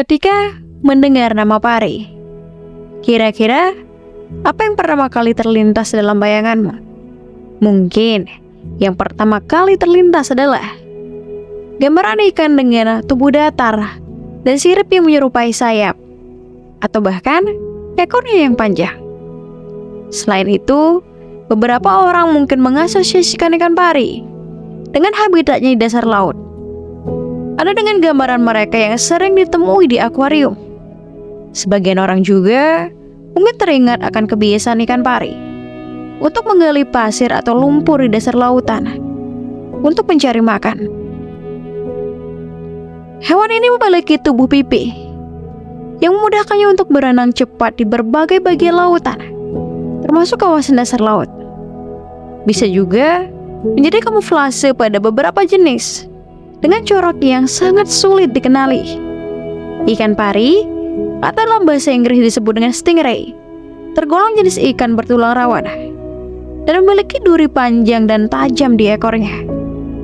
Ketika mendengar nama pari, kira-kira apa yang pertama kali terlintas dalam bayanganmu? Mungkin yang pertama kali terlintas adalah gambaran ikan dengan tubuh datar dan sirip yang menyerupai sayap, atau bahkan ekornya yang panjang. Selain itu, beberapa orang mungkin mengasosiasikan ikan pari dengan habitatnya di dasar laut. Ada dengan gambaran mereka yang sering ditemui di akuarium. Sebagian orang juga mungkin teringat akan kebiasaan ikan pari untuk menggali pasir atau lumpur di dasar lautan untuk mencari makan. Hewan ini memiliki tubuh pipih yang memudahkannya untuk berenang cepat di berbagai bagian lautan, termasuk kawasan dasar laut. Bisa juga menjadi kamuflase pada beberapa jenis dengan corak yang sangat sulit dikenali. Ikan pari, atau dalam bahasa Inggris disebut dengan stingray, tergolong jenis ikan bertulang rawan dan memiliki duri panjang dan tajam di ekornya.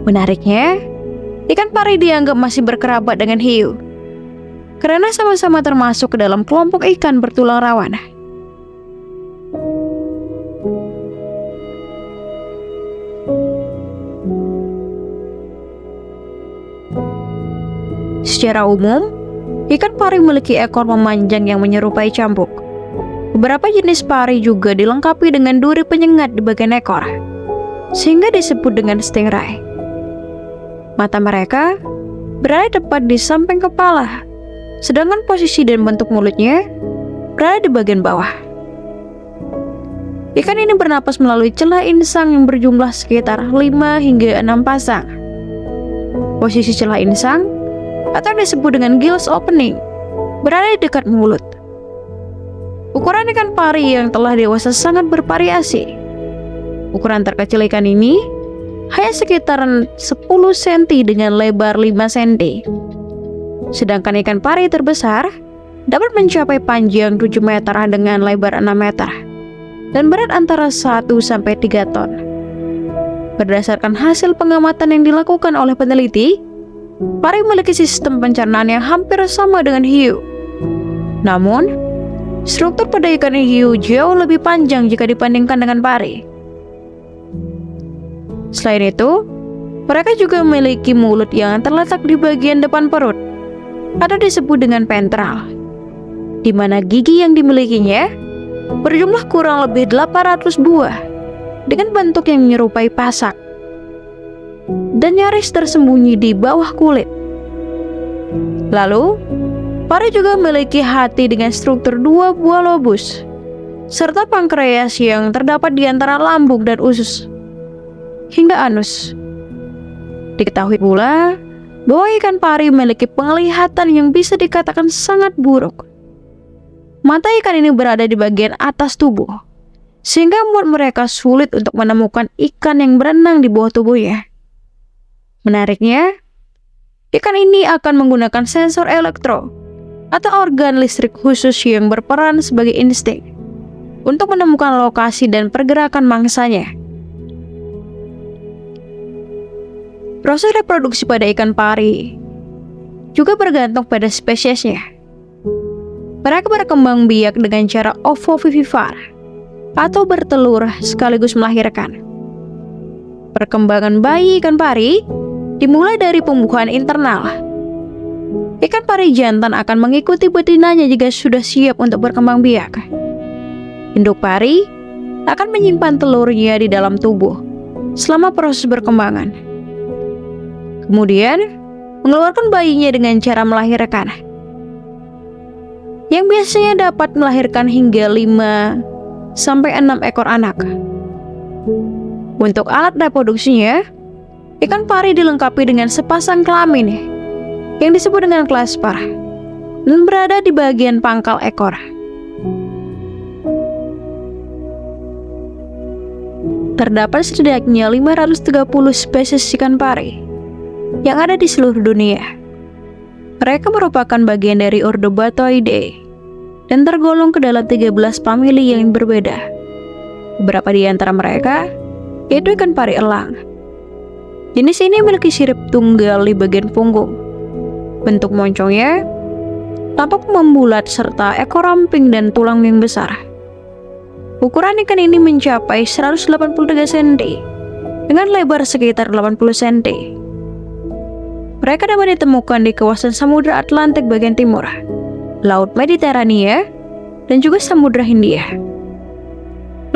Menariknya, ikan pari dianggap masih berkerabat dengan hiu karena sama-sama termasuk ke dalam kelompok ikan bertulang rawan. Secara umum, ikan pari memiliki ekor memanjang yang menyerupai cambuk. Beberapa jenis pari juga dilengkapi dengan duri penyengat di bagian ekor, sehingga disebut dengan stingray. Mata mereka berada tepat di samping kepala, sedangkan posisi dan bentuk mulutnya berada di bagian bawah. Ikan ini bernapas melalui celah insang yang berjumlah sekitar 5 hingga 6 pasang. Posisi celah insang, atau yang disebut dengan gills opening, berada di dekat mulut. Ukuran ikan pari yang telah dewasa sangat bervariasi. Ukuran terkecil ikan ini hanya sekitar 10 cm dengan lebar 5 cm. Sedangkan ikan pari terbesar dapat mencapai panjang 7 meter dengan lebar 6 meter dan berat antara 1 sampai 3 ton. Berdasarkan hasil pengamatan yang dilakukan oleh peneliti, pari memiliki sistem pencernaan yang hampir sama dengan hiu. Namun, struktur pada ikan hiu jauh lebih panjang jika dibandingkan dengan pari. Selain itu, mereka juga memiliki mulut yang terletak di bagian depan perut, atau disebut dengan ventral, di mana gigi yang dimilikinya berjumlah kurang lebih 800 buah dengan bentuk yang menyerupai pasak dan nyaris tersembunyi di bawah kulit. Lalu, pari juga memiliki hati dengan struktur 2 buah lobus, serta pankreas yang terdapat di antara lambung dan usus, hingga anus. Diketahui pula bahwa ikan pari memiliki penglihatan yang bisa dikatakan sangat buruk. Mata ikan ini berada di bagian atas tubuh, sehingga membuat mereka sulit untuk menemukan ikan yang berenang di bawah tubuhnya. Menariknya, ikan ini akan menggunakan sensor elektro atau organ listrik khusus yang berperan sebagai insting untuk menemukan lokasi dan pergerakan mangsanya. Proses reproduksi pada ikan pari juga bergantung pada spesiesnya. Mereka berkembang biak dengan cara ovovivipar atau bertelur sekaligus melahirkan. Perkembangan bayi ikan pari dimulai dari pembuahan internal. Ikan pari jantan akan mengikuti betinanya jika sudah siap untuk berkembang biak. Induk pari akan menyimpan telurnya di dalam tubuh selama proses perkembangan. Kemudian, mengeluarkan bayinya dengan cara melahirkan, yang biasanya dapat melahirkan hingga 5 sampai 6 ekor anak. Untuk alat reproduksinya, ikan pari dilengkapi dengan sepasang kelamin yang disebut dengan klaspar dan berada di bagian pangkal ekor. Terdapat setidaknya 530 spesies ikan pari yang ada di seluruh dunia. Mereka merupakan bagian dari ordo Batoideae dan tergolong ke dalam 13 famili yang berbeda. Beberapa di antara mereka yaitu ikan pari elang. Jenis ini memiliki sirip tunggal di bagian punggung. Bentuk moncongnya tampak membulat serta ekor ramping dan tulang yang besar. Ukuran ikan ini mencapai 183 cm dengan lebar sekitar 80 cm. Mereka dapat ditemukan di kawasan Samudra Atlantik bagian timur, Laut Mediterania, dan juga Samudra Hindia.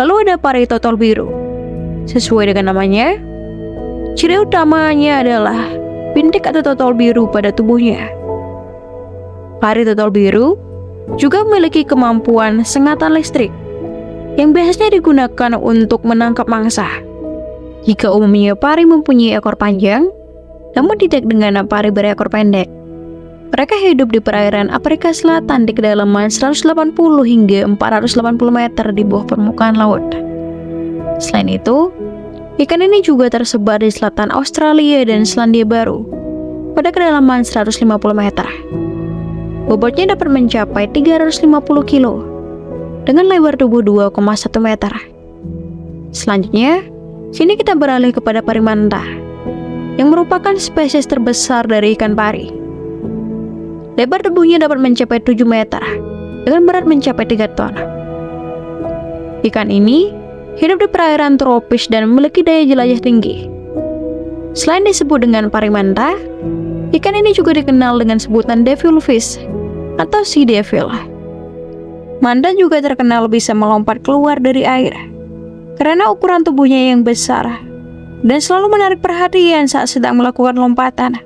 Lalu ada pari total biru. Sesuai dengan namanya, ciri utamanya adalah bintik atau total biru pada tubuhnya. Pari total biru juga memiliki kemampuan sengatan listrik yang biasanya digunakan untuk menangkap mangsa. Jika umumnya pari mempunyai ekor panjang, namun tidak dengan pari berekor pendek. Mereka hidup di perairan Afrika Selatan di kedalaman 180 hingga 480 meter di bawah permukaan laut. Selain itu, ikan ini juga tersebar di selatan Australia dan Selandia Baru pada kedalaman 150 meter. Bobotnya dapat mencapai 350 kilo dengan lebar tubuh 2,1 meter. Selanjutnya, sini kita beralih kepada pari manta, yang merupakan spesies terbesar dari ikan pari. Lebar tubuhnya dapat mencapai 7 meter dengan berat mencapai 3 ton. Ikan ini hidup di perairan tropis dan memiliki daya jelajah tinggi. Selain disebut dengan pari manta, ikan ini juga dikenal dengan sebutan devilfish atau sea devil. Manta juga terkenal bisa melompat keluar dari air karena ukuran tubuhnya yang besar dan selalu menarik perhatian saat sedang melakukan lompatan.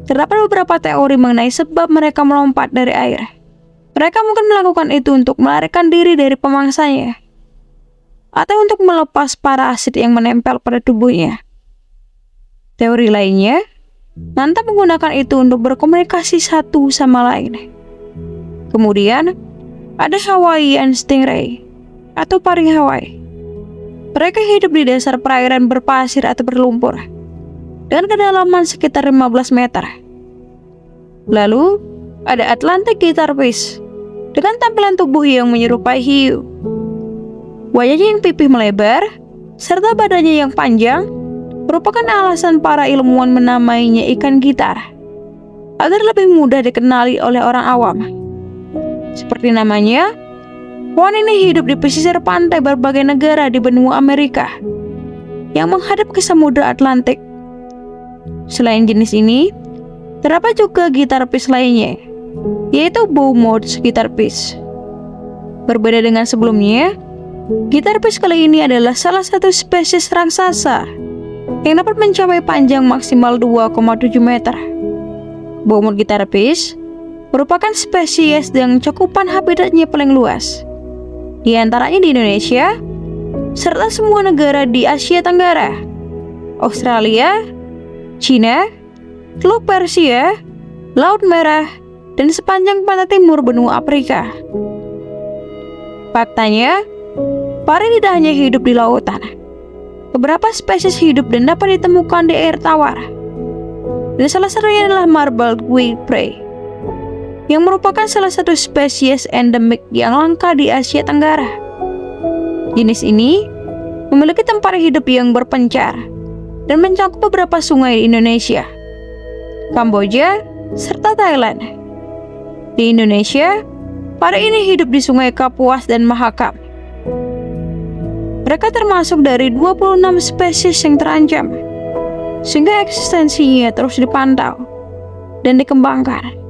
Terdapat beberapa teori mengenai sebab mereka melompat dari air. Mereka mungkin melakukan itu untuk melarikan diri dari pemangsanya, atau untuk melepas parasit yang menempel pada tubuhnya. Teori lainnya, manta menggunakan itu untuk berkomunikasi satu sama lain. Kemudian, ada Hawaiian stingray atau pari Hawaii. Mereka hidup di dasar perairan berpasir atau berlumpur dengan kedalaman sekitar 15 meter. Lalu, ada Atlantic guitarfish dengan tampilan tubuh yang menyerupai hiu. Wajahnya yang pipih melebar, serta badannya yang panjang, merupakan alasan para ilmuwan menamainya ikan gitar, agar lebih mudah dikenali oleh orang awam. Seperti namanya, hewan ini hidup di pesisir pantai berbagai negara di benua Amerika yang menghadap ke Samudra Atlantik. Selain jenis ini, terdapat juga guitarfish lainnya, yaitu bowmouth guitarfish. Berbeda dengan sebelumnya, guitarfish kali ini adalah salah satu spesies raksasa yang dapat mencapai panjang maksimal 2,7 meter. Bowmouth guitarfish merupakan spesies yang cakupan habitatnya paling luas, di antaranya di Indonesia, serta semua negara di Asia Tenggara, Australia, Cina, Teluk Persia, Laut Merah, dan sepanjang pantai timur benua Afrika. Faktanya, pari tidak hanya hidup di lautan. Beberapa spesies hidup dan dapat ditemukan di air tawar. Dan salah satunya adalah marbled guy prey, yang merupakan salah satu spesies endemik yang langka di Asia Tenggara. Jenis ini memiliki tempat hidup yang berpencar dan mencakup beberapa sungai di Indonesia, Kamboja, serta Thailand. Di Indonesia, pari ini hidup di Sungai Kapuas dan Mahakam. Mereka termasuk dari 26 spesies yang terancam, sehingga eksistensinya terus dipantau dan dikembangkan.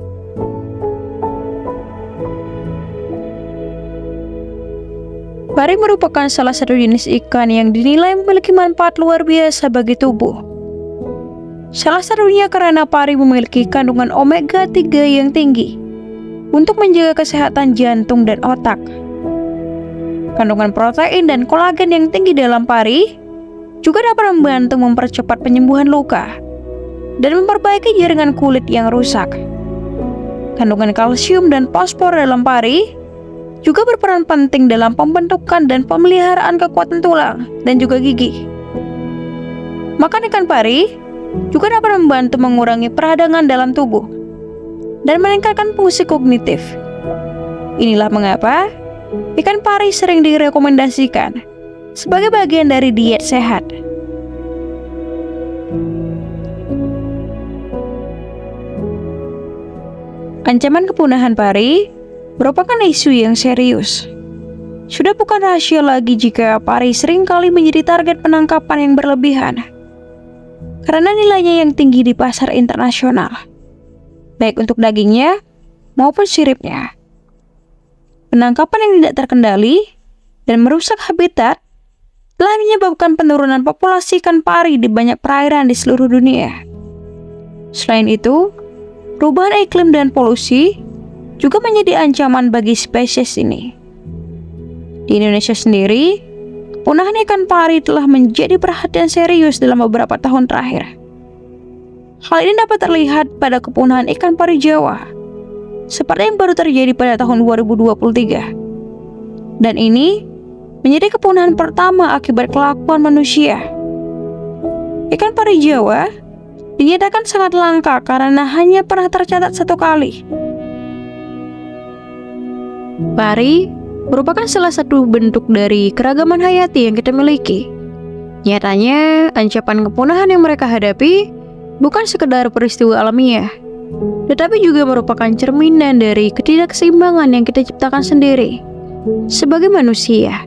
Pari merupakan salah satu jenis ikan yang dinilai memiliki manfaat luar biasa bagi tubuh. Salah satunya karena pari memiliki kandungan omega 3 yang tinggi untuk menjaga kesehatan jantung dan otak. Kandungan protein dan kolagen yang tinggi dalam pari juga dapat membantu mempercepat penyembuhan luka dan memperbaiki jaringan kulit yang rusak. Kandungan kalsium dan fosfor dalam pari juga berperan penting dalam pembentukan dan pemeliharaan kekuatan tulang dan juga gigi. Makan ikan pari juga dapat membantu mengurangi peradangan dalam tubuh dan meningkatkan fungsi kognitif. Inilah mengapa ikan pari sering direkomendasikan sebagai bagian dari diet sehat. Ancaman kepunahan pari merupakan isu yang serius. Sudah bukan rahasia lagi jika pari seringkali menjadi target penangkapan yang berlebihan karena nilainya yang tinggi di pasar internasional, baik untuk dagingnya maupun siripnya. Penangkapan yang tidak terkendali dan merusak habitat telah menyebabkan penurunan populasi ikan pari di banyak perairan di seluruh dunia. Selain itu, perubahan iklim dan polusi juga menjadi ancaman bagi spesies ini. Di Indonesia sendiri, kepunahan ikan pari telah menjadi perhatian serius dalam beberapa tahun terakhir. Hal ini dapat terlihat pada kepunahan ikan pari Jawa, seperti yang baru terjadi pada tahun 2023. Dan ini menjadi kepunahan pertama akibat kelakuan manusia. Ikan pari Jawa dinyatakan sangat langka karena hanya pernah tercatat 1 kali. Pari merupakan salah satu bentuk dari keragaman hayati yang kita miliki. Nyatanya, ancaman kepunahan yang mereka hadapi bukan sekedar peristiwa alamiah, tetapi juga merupakan cerminan dari ketidakseimbangan yang kita ciptakan sendiri sebagai manusia.